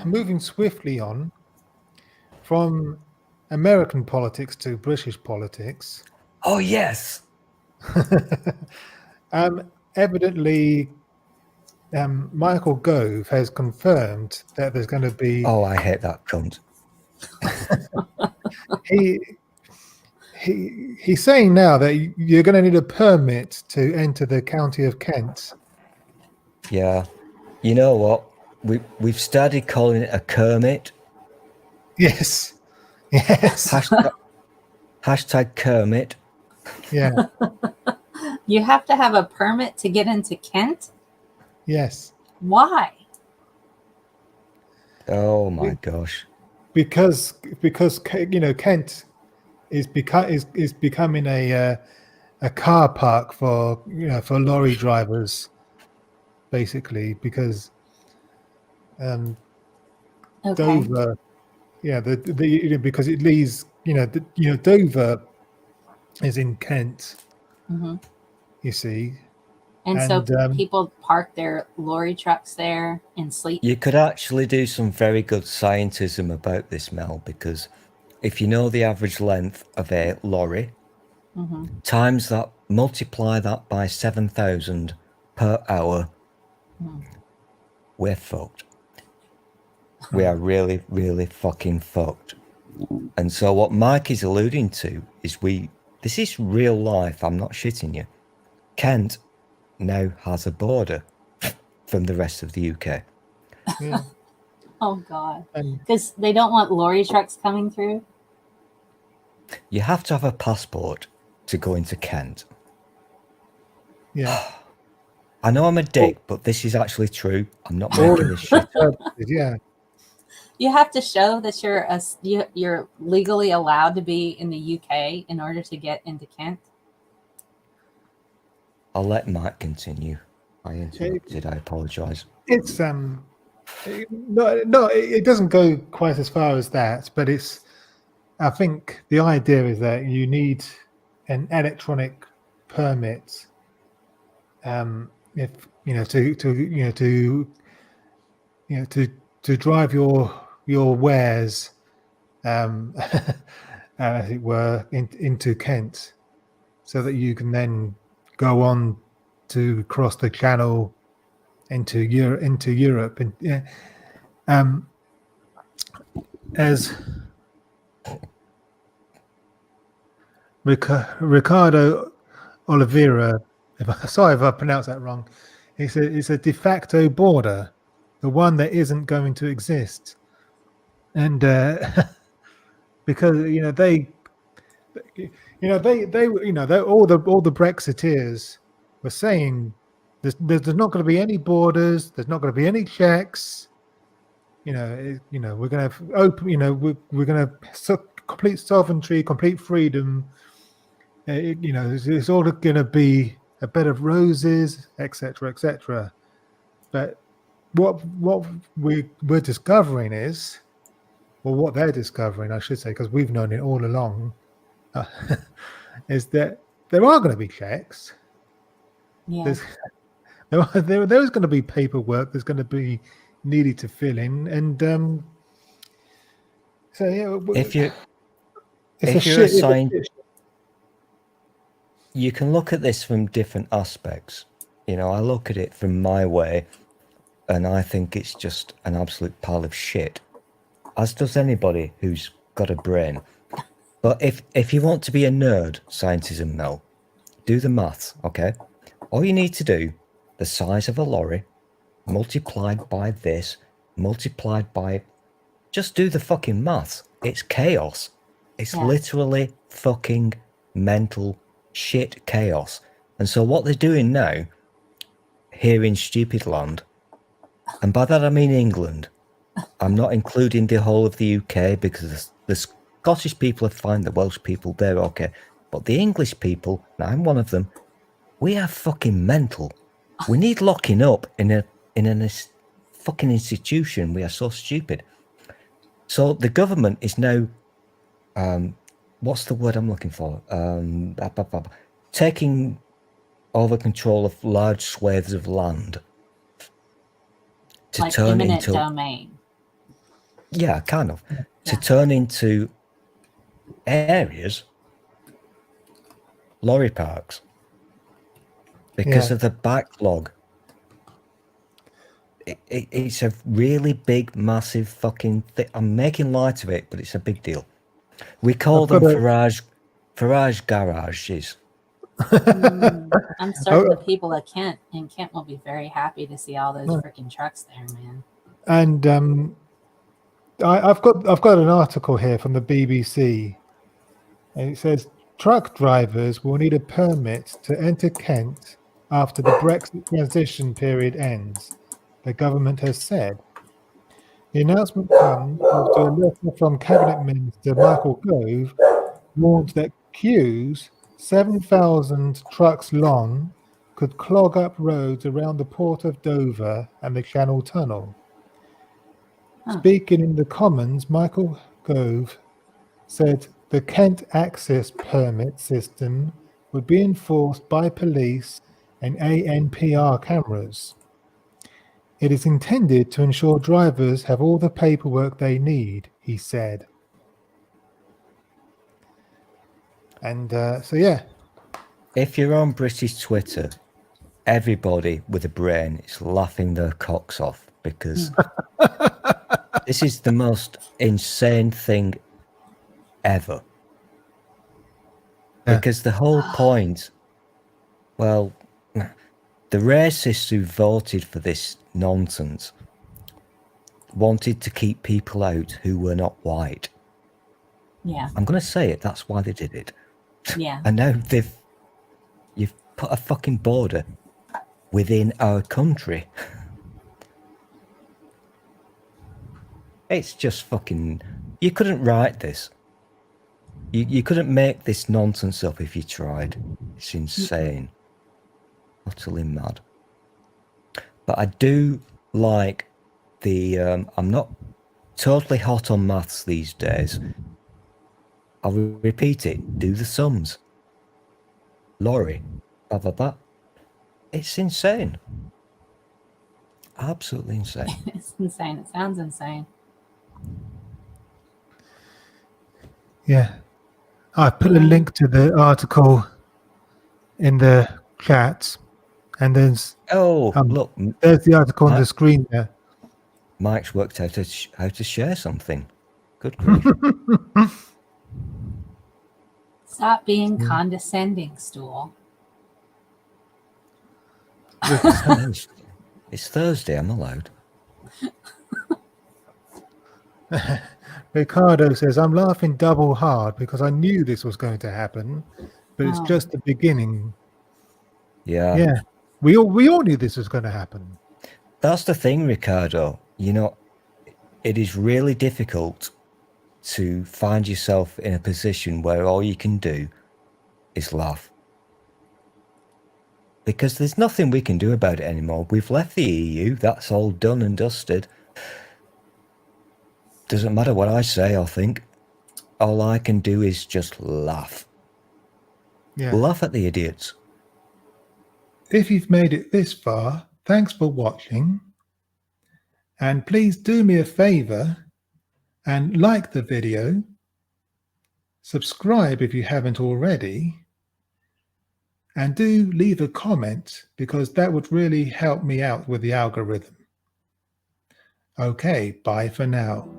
moving swiftly on from American politics to British politics. Oh, yes. Evidently, Michael Gove has confirmed that there's going to be. Oh, I hate that cunt. He's saying now that you're going to need a permit to enter the county of Kent. Yeah. You know what? We've started calling it a Kermit. Yes. Yes. Hashtag Kermit. Yeah. You have to have a permit to get into Kent? Yes. Why? Oh my gosh. Because Kent is becoming a car park for for lorry drivers, basically, because Dover, because it leads Dover is in Kent, you see. And so people park their lorry trucks there and sleep. You could actually do some very good scientism about this, Mel, because if you know the average length of a lorry, times that, multiply that by 7,000 per hour, we're fucked. We are really, really fucking fucked. And so what Mike is alluding to is this is real life, I'm not shitting you. Kent now has a border from the rest of the UK. Yeah. Oh God. Because they don't want lorry trucks coming through? You have to have a passport to go into Kent. Yeah. I know I'm a dick, but this is actually true. I'm not making this shit up. Yeah. You have to show that you're legally allowed to be in the UK in order to get into Kent. I'll let Mike continue. I interrupted. I apologise. It's it doesn't go quite as far as that, but I think the idea is that you need an electronic permit, if to drive your wares, as it were, into Kent, so that you can then go on to cross the channel into Europe, and as Ricardo Oliveira, sorry if I pronounced that wrong, it's a de facto border, the one that isn't going to exist, and because all the Brexiteers were saying there's not going to be any borders, there's not going to be any checks. We're going to open. We're going to complete sovereignty, complete freedom. It's all going to be a bed of roses, etc., etc. But what we're discovering is, well, what they're discovering, I should say, because we've known it all along, is that there are going to be checks. Yeah. There's going to be paperwork. There's going to be needed to fill in, and so yeah. If you're a scientist, you can look at this from different aspects. I look at it from my way, and I think it's just an absolute pile of shit, as does anybody who's got a brain. But if you want to be a nerd, scientism, Mel, do the maths, okay? All you need to do, the size of a lorry, multiplied by this, multiplied by... Just do the fucking maths. It's chaos. It's literally fucking mental shit chaos. And so what they're doing now, here in stupid land, and by that I mean England, I'm not including the whole of the UK, because the Scottish people are fine, the Welsh people, they're okay. But the English people, and I'm one of them, we are fucking mental. We need locking up in a fucking institution. We are so stupid. So the government is now, what's the word I'm looking for? Taking over control of large swathes of land to like turn eminent domain. Yeah, kind of. Yeah. To turn into areas, lorry parks, because Yeah. of the backlog. It's a really big, massive fucking thing. I'm making light of it, but it's a big deal. We call I've got them a. Farage garages. I'm certain the Oh, people in Kent will be very happy to see all those freaking trucks there, man. and I've got an article here from the BBC, and it says truck drivers will need a permit to enter Kent after the Brexit transition period ends, the government has said. The announcement comes after a letter from Cabinet Minister Michael Gove warned that queues 7,000 trucks long could clog up roads around the port of Dover and the Channel Tunnel. Huh. Speaking in the Commons, Michael Gove said the Kent access permit system would be enforced by police and ANPR cameras. It is intended to ensure drivers have all the paperwork they need, he said. And so, yeah. If you're on British Twitter, everybody with a brain is laughing their cocks off because this is the most insane thing ever. Yeah. Because the whole point, well, the racists who voted for this nonsense wanted to keep people out who were not white. Yeah. I'm going to say it, that's why they did it. Yeah. And now you've put a fucking border within our country. It's just fucking... You couldn't write this. You couldn't make this nonsense up if you tried. It's insane. Utterly mad. But I do like the... I'm not totally hot on maths these days. I'll repeat it. Do the sums. Lorry. Blah, blah, blah. It's insane. Absolutely insane. It's insane. It sounds insane. Yeah. I put a link to the article in the chat, and there's Look. there's the article on the screen there. Mike's worked out how to share something. Good grief. Stop being condescending, Stool. It's Thursday, I'm allowed. Ricardo says, I'm laughing double hard because I knew this was going to happen, but it's just the beginning. Yeah. Yeah. We all knew this was going to happen. That's the thing, Ricardo. You know, it is really difficult to find yourself in a position where all you can do is laugh. Because there's nothing we can do about it anymore. We've left the EU. That's all done and dusted. Doesn't matter what I say or think. All I can do is just laugh. Yeah. Laugh at the idiots. If you've made it this far, thanks for watching. And please do me a favor and like the video. Subscribe if you haven't already. And do leave a comment because that would really help me out with the algorithm. Okay, bye for now.